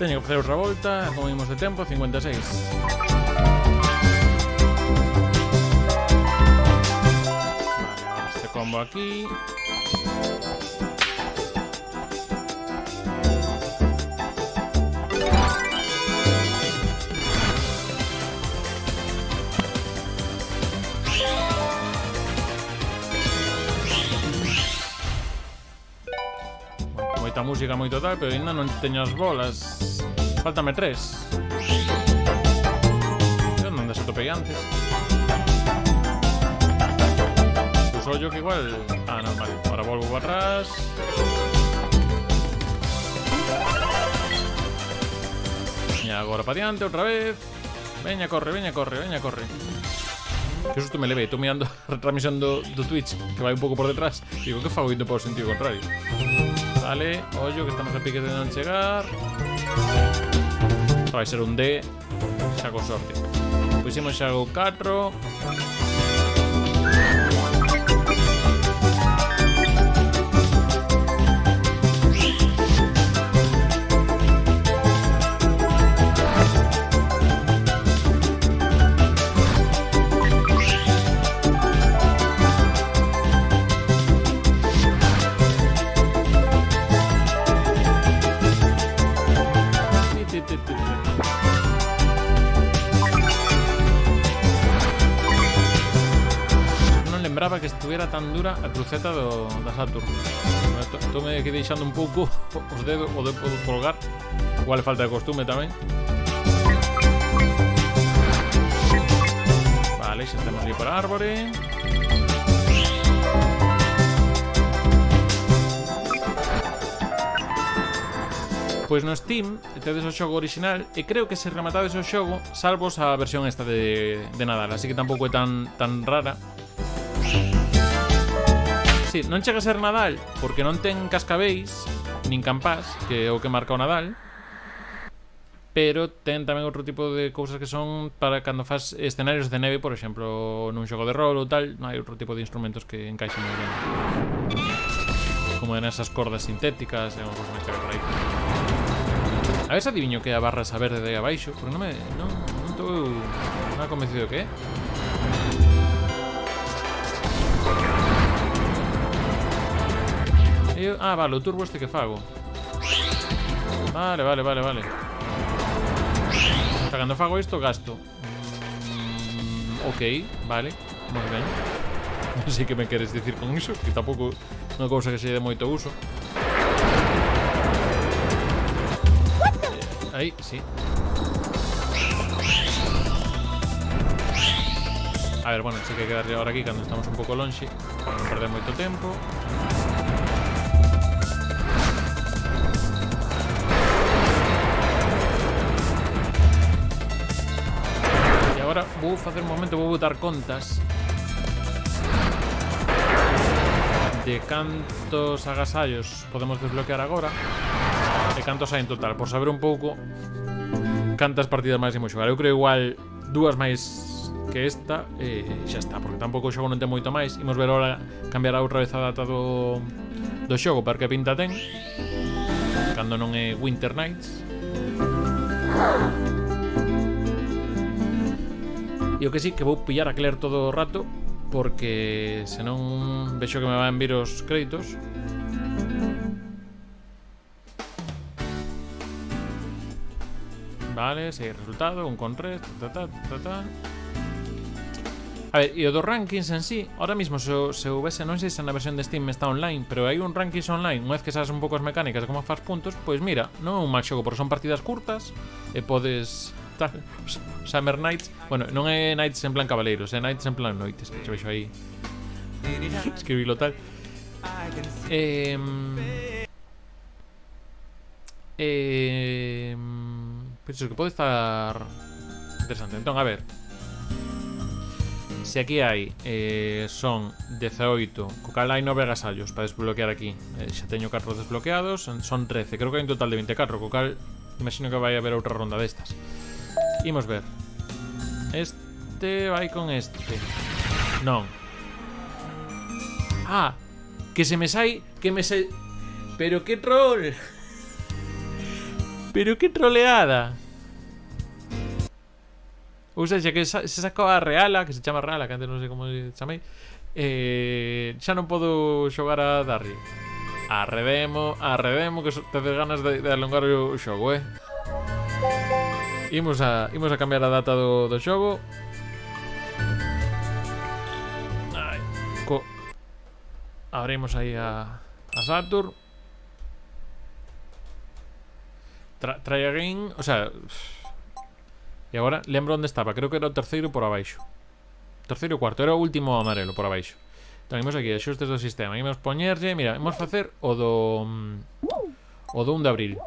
Teño que facer outra volta. Como vimos de tempo, 56. Vale, este combo aquí. Moita música, moito tal, pero ainda non teño as bolas. Faltame 3. Non desatopei antes. Pues ollo que igual... Ah, non, vale. Ahora volvo para atrás. E agora para diante outra vez. Veña, corre. Que susto me levei. Estou mirando a retransmisión do Twitch, que vai un pouco por detrás. Digo, que fago indo para o sentido contrario? Vale, ollo que estamos a pique de non chegar. Vai ser un D. Xa con sorte. Puxemos xa o 4. Que estuviera tan dura a cruceta da Saturn. Estou me que deixando un pouco os dedos o de colgar. Igual falta de costume tamén. Vale, xa estamos aí por a árbore. Pois no Steam tedes o xogo original e creo que se rematades o xogo, salvos a versión esta de Nadal, así que tampouco é tan rara. Sí, non chega a ser Nadal porque non ten cascabeis nin campás, que é o que marca o Nadal, pero ten tamén outro tipo de cousas que son para cando faz escenarios de neve, por exemplo, nun xogo de rol ou tal. Non hai outro tipo de instrumentos que encaixen moi ben, como en esas cordas sintéticas e unha cousa máis que por aí. A ver se adiviño que é a barra esa verde de aí abaixo, porque non estou nada convencido que é. Ah, vale, o turbo este que fago. Vale. O sea, cando fago isto, gasto. Ok, vale. Moi ben. Non sei que me queres dicir con iso, que tampouco é unha cousa que se de moito uso. Aí, sí. A ver, bueno, sí que hai que darlle ahora aquí cando estamos un pouco lonxe para non perder moito tempo. E agora vou facer un momento, vou botar contas de cantos agasallos podemos desbloquear agora e cantos hai en total, por saber un pouco cantas partidas máis imos xogar. Eu creo igual 2 máis que esta e xa está, porque tampouco o xogo non ten moito máis. Imos ver ahora cambiar outra vez a data do xogo para que pinta ten cando non é Winter Nights. E o que sí, que vou pillar a Claire todo o rato, porque senón vexo que me van vir os créditos. Vale, seguir resultado, un con res, A ver, e o dos rankings en sí, ahora mismo se houvese, non sei se na versión de Steam está online, pero hai un rankings online, unha vez que sabes un pouco as mecánicas de como faz puntos, pois mira, non é un mal xogo, porque son partidas curtas e podes... Summer Nights, bueno, non é Nights en plan cabaleiros, é Nights en plan noites, que xo vexo aí escribilo tal. Penso que pode estar interesante. Entón, a ver, se aquí hai son 18, co cal hai 9 agasallos para desbloquear aquí. Xa teño 4 desbloqueados, son 13, creo que hai un total de 24, co cal imagino que vai haber outra ronda destas. Imos ver. Este vai con este. Non. Ah, que se me sai, pero que troll. Pero que troleada. Ou seja, que se sacou a Reala, que se chama Reala, que antes non sei como se chamei. Xa non podo xogar a Darry. Arredemo, que tedes ganas de alongar o xogo, Imos a cambiar a data do xogo. Ai, abrimos aí a Saturn. Try again, o sea... E agora lembro onde estaba, creo que era o terceiro por abaixo. Terceiro ou cuarto, era o último amarelo por abaixo. Entón, imos aquí, axustes do sistema. Imos poñerlle, mira, imos facer o do 1 de abril.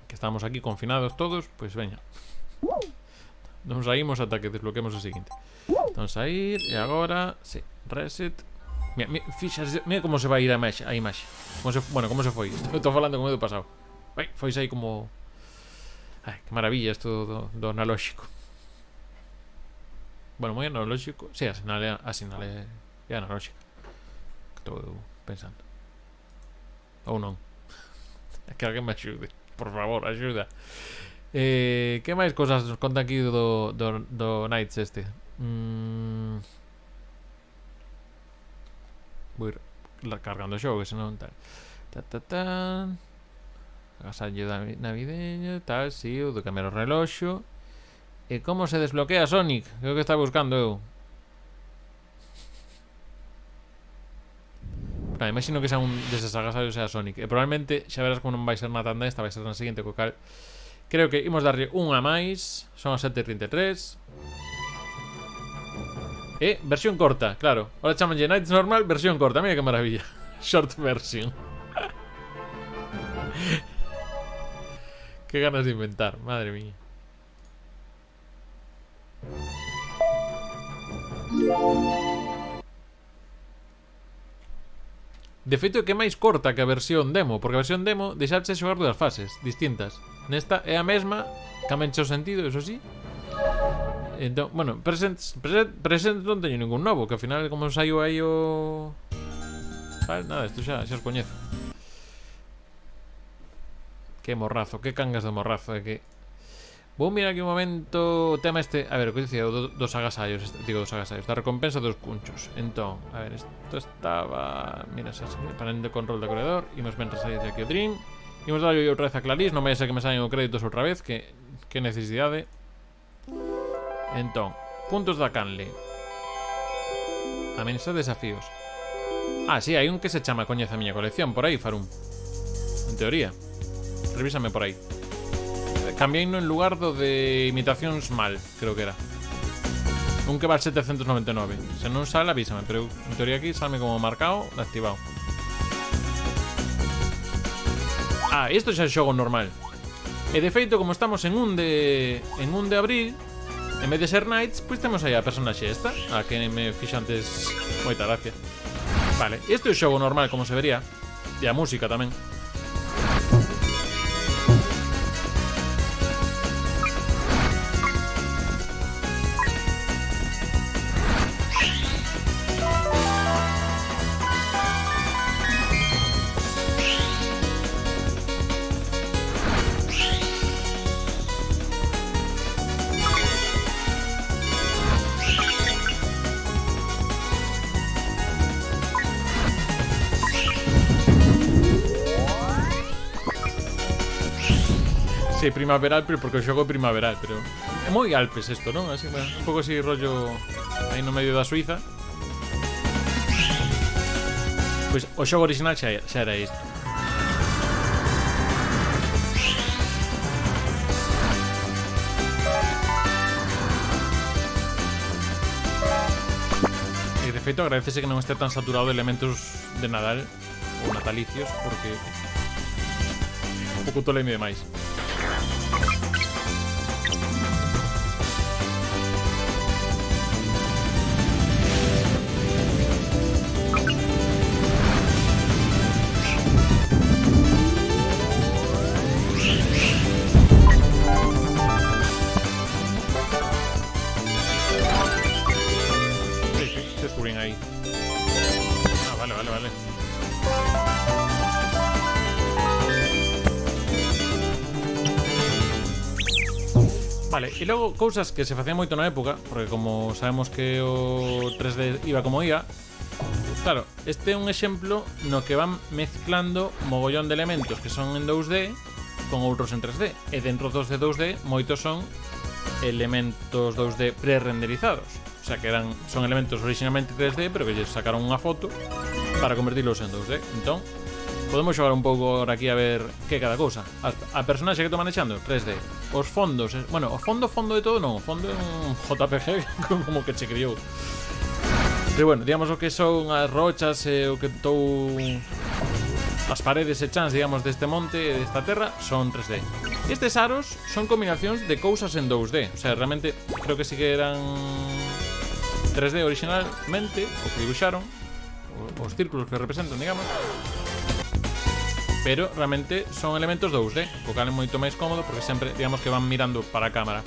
Que estamos aquí confinados todos, pois veña. Non saímos ata que desbloquemos o seguinte. Entón sair, e agora, sí, reset. Mira, fixas, mira como se vai ir a imaxe. Como se foi. Estou falando como é do pasado. Vai, foise aí como... Ai, que maravilla isto do analóxico. Bueno, moi analóxico. Sí, a sinal é analóxica. Que estou pensando. Ou non. Que alguén me axude. Por favor, axuda. Que máis cosas nos conta aquí do Nights este? Vou ir cargando o xogo, que senón tal. Agasallo navideño, tal, si, o de cambiar o reloxo. E como se desbloquea Sonic? Que é o que está buscando eu. Imagino que sea un deses agasallos sea Sonic. E probablemente xa verás como non vai ser na tanda esta, vai ser na seguinte, co cal creo que imos darlle unha máis. Son as 7:33. Versión corta, claro. Ahora chamanlle Nights normal, versión corta. Mira que maravilla. Short version. Qué ganas de inventar, madre mía. De feito é que é máis corta que a versión demo, porque a versión demo deixarse xogar 2 fases distintas. Nesta é a mesma, cambianche o sentido, eso sí. Entón, bueno, presents non teño ningún novo, que ao final como saiu aí o... Vale, nada, isto xa os coñezo. Que morrazo, que cangas de morrazo, é que... Vou mirar aquí un momento o tema este. A ver, o que dicía dos agasallos. Digo, dos agasallos. Da recompensa dos cunchos. Entón, a ver, isto estaba... Mira, panel de control de corredor. Imos ben resaídas aquí o Dream. Imos darlle outra vez a Clarís. Non me sei que me salen os créditos outra vez. Que necesidade. Entón, puntos da canle. Administrar desafíos. Ah, sí, hai un que se chama Coñece a miña colección. Por aí, Farum. En teoría. Revísame por aí. Cambiei no en lugar do de imitacións mal, creo que era. Un que va 799. Se non sale, avísame, pero en teoría aquí sale como marcado, activado. Ah, isto xa é xogo normal. E de feito, como estamos en un de abril, en vez de ser Nights, pois temos aí a personaxe esta, a que me fixo antes. Moita gracia. Vale, isto é xogo normal, como se vería. E a música tamén. Sí, primaveral, pero porque o xogo é primaveral, pero é moi Alpes isto, non? Así, bueno, un pouco así rollo aí no medio da Suiza. Pois o xogo original xa era isto. E de feito agradecese que non este tan saturado de elementos de Nadal ou natalicios, porque un pouco toleme demais. Ahí. Ah, vale. Vale, e logo cousas que se facían moito na época, porque como sabemos que o 3D iba como iba. Claro, este é un exemplo no que van mezclando mogollón de elementos que son en 2D con outros en 3D. E dentro dos de 2D, moitos son elementos 2D pre-renderizados. O sea, que son elementos originalmente 3D, pero que lles sacaron unha foto para convertirlos en 2D. Entón, podemos xogar un pouco ahora aquí a ver que cada cousa. A personaxe que estou manexando, 3D. Os fondos, bueno, o fondo de todo non. O fondo é un JPG como que che criou. Pero bueno, digamos o que son as rochas e o que estou... As paredes e chans, digamos, deste monte e desta terra son 3D. Estes aros son combinacións de cousas en 2D. O sea, realmente creo que sí que eran 3D originalmente, o que dibuixaron, os círculos que representan, digamos. Pero realmente son elementos 2D, o cal é moito máis cómodo porque sempre, digamos, que van mirando para a cámara.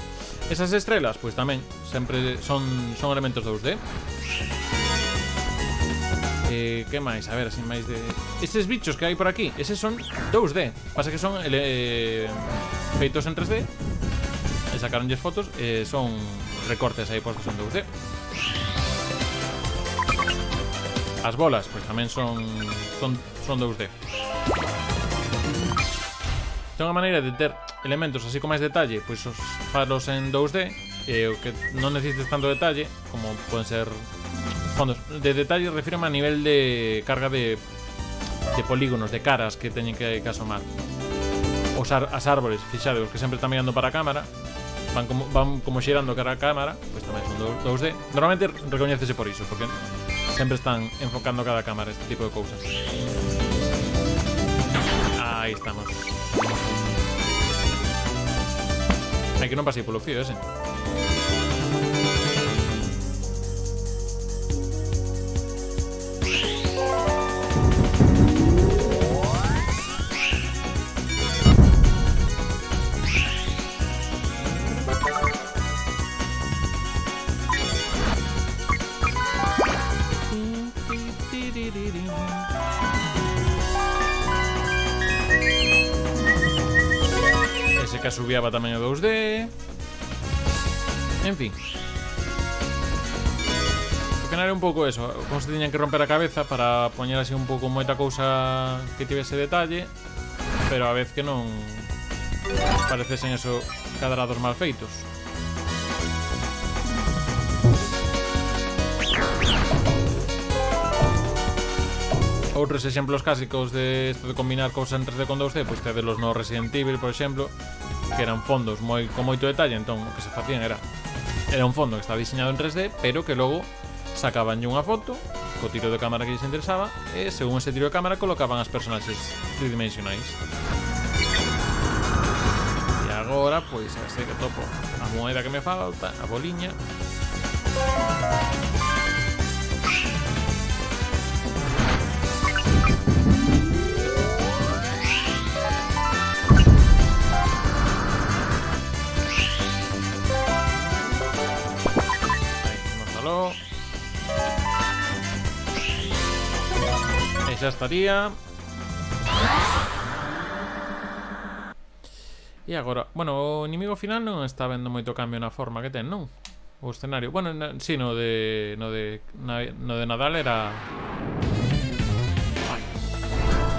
Esas estrelas, pois tamén, sempre son elementos 2D. Que máis? A ver, así máis de... Estes bichos que hai por aquí, eses son 2D. Pasa que son feitos en 3D. E sacaronlles fotos, son recortes aí postos en 2D. As bolas, pois tamén son 2D. Ten unha maneira de ter elementos así con máis detalle, pois os falos en 2D, e o que non necesites tanto detalle, como poden ser fondos. De detalle refírome a nivel de carga de polígonos, de caras que teñen que asomar. As árbores, fixados, que sempre están mirando para a cámara, van como xerando cara a cámara, pois tamén son 2D. Normalmente recoñécese por iso, porque sempre están enfocando cada cámara este tipo de cousas. Aí estamos. Hai que non pasei polo fío ese. que asubiaba tamén a 2D. En fin. Ao final é un pouco eso, como se tiñan que romper a cabeza para poñer así un pouco moita cousa que tivese detalle, pero a vez que non parecesen eso cadrados mal feitos. Outros exemplos clásicos de isto de combinar cousas en 3D con 2D, pois tedes los no Resident Evil, por exemplo, que eran fondos con moito detalle, entón o que se facían era un fondo que estaba diseñado en 3D, pero que logo sacaban unha foto co tiro de cámara que lles interesaba e según ese tiro de cámara colocaban as personaxes tridimensionais. E agora, pois, a ver se que topo a moeda que me falta, a boliña. E xa estaría. E agora, bueno, o inimigo final non está vendo moito cambio na forma que ten, non? O escenario, bueno, si, no de Nadal era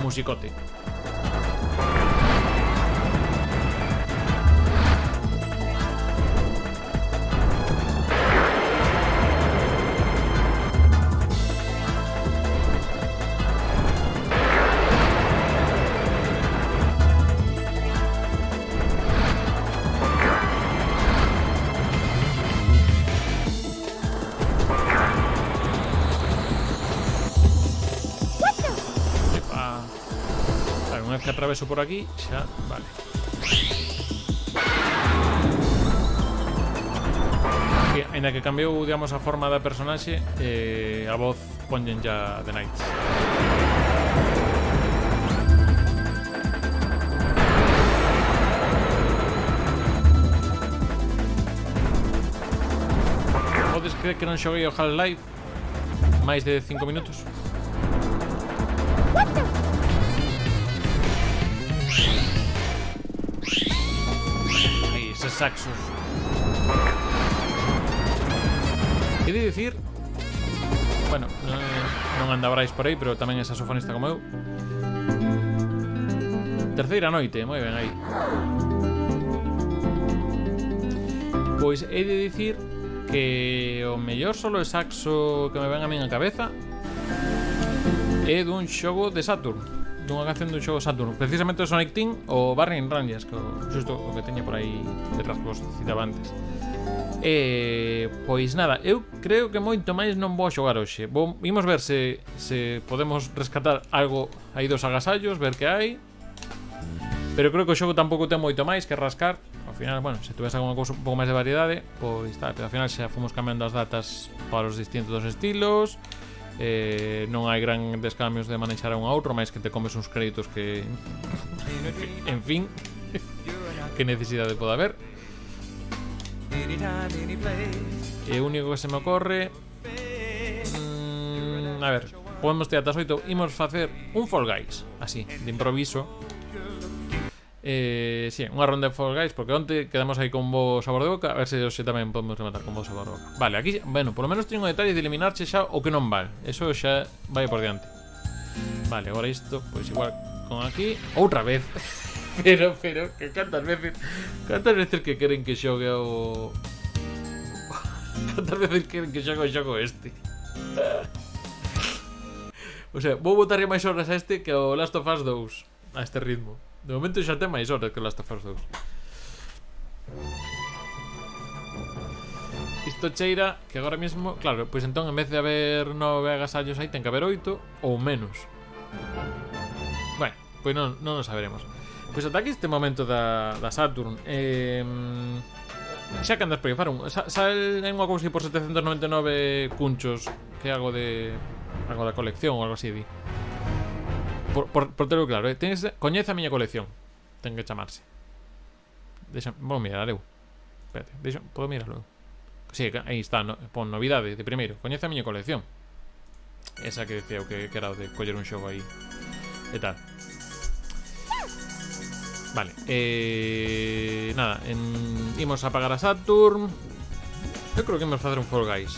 musicote. Que atraveso por aquí, xa, vale. Que, ainda que cambiou, digamos, a forma da personaxe, a voz poñen ya The Knights. Podes creer que non xoguei o Half-Life máis de 5 minutos? Saxos. He de dicir, bueno, non andabrais por aí, pero tamén é saxofonista como eu. Terceira noite, moi ben aí. Pois he de dicir que o mellor solo de saxo que me ven a min a cabeza é dun xogo de Saturn, dunha canción dun xogo Saturn, precisamente o Sonic Team ou Burning Rangers, que xusto o que teña por aí detrás que vos citaba antes. Pois nada, eu creo que moito máis non vou a xogar hoxe. Vimos ver se podemos rescatar algo aí dos agasallos, ver que hai. Pero creo que o xogo tampouco ten moito máis que rascar. Ao final, bueno, se tuvese alguna cousa un pouco máis de variedade, pois tal, pero ao final xa fomos cambiando as datas para os distintos estilos. Non hai grandes cambios de manexar a un a outro, máis que te comes uns créditos que en fin que necesidade pode haber. E o único que se me ocorre, a ver, podemos ter ata 8. Imos facer un Fall Guys así, de improviso. Sí, unha ronda de Fall Guys, porque onte quedamos aí con bo sabor de boca. A ver se hoxe tamén podemos rematar con bo sabor de boca. Vale, aquí, bueno, por lo menos teño un detalle de eliminarche xa o que non vale. Eso xa vai por diante. Vale, agora isto, pois igual con aquí. Outra vez. pero, que cantas veces que queren que xogue o... Cantas veces queren que xogue o xogo este. O sea, vou botarlle máis horas a este que ao Last of Us 2 a este ritmo. De momento xa ten máis horas que o Last of Us 2. Isto cheira que agora mesmo, claro, pois entón en vez de haber 9 agasallos aí ten que haber 8 ou menos. Bueno, pois non o saberemos. Pois ata aquí este momento da Saturn. Xa que andas por aí faro, sal en unha cousa por 799 cunchos, que é algo da colección ou algo así di. Por terlo claro, coñece a miña colección. Ten que chamarse. Vou mirar eu. Espérate, podo mirarlo eu. Sí, aí está, pon novidade de primeiro. Coñece a miña colección. Esa que decía eu que era o de coller un xogo aí e tal. Vale, nada, imos a apagar a Saturn. Eu creo que imos facer un Fall Guys.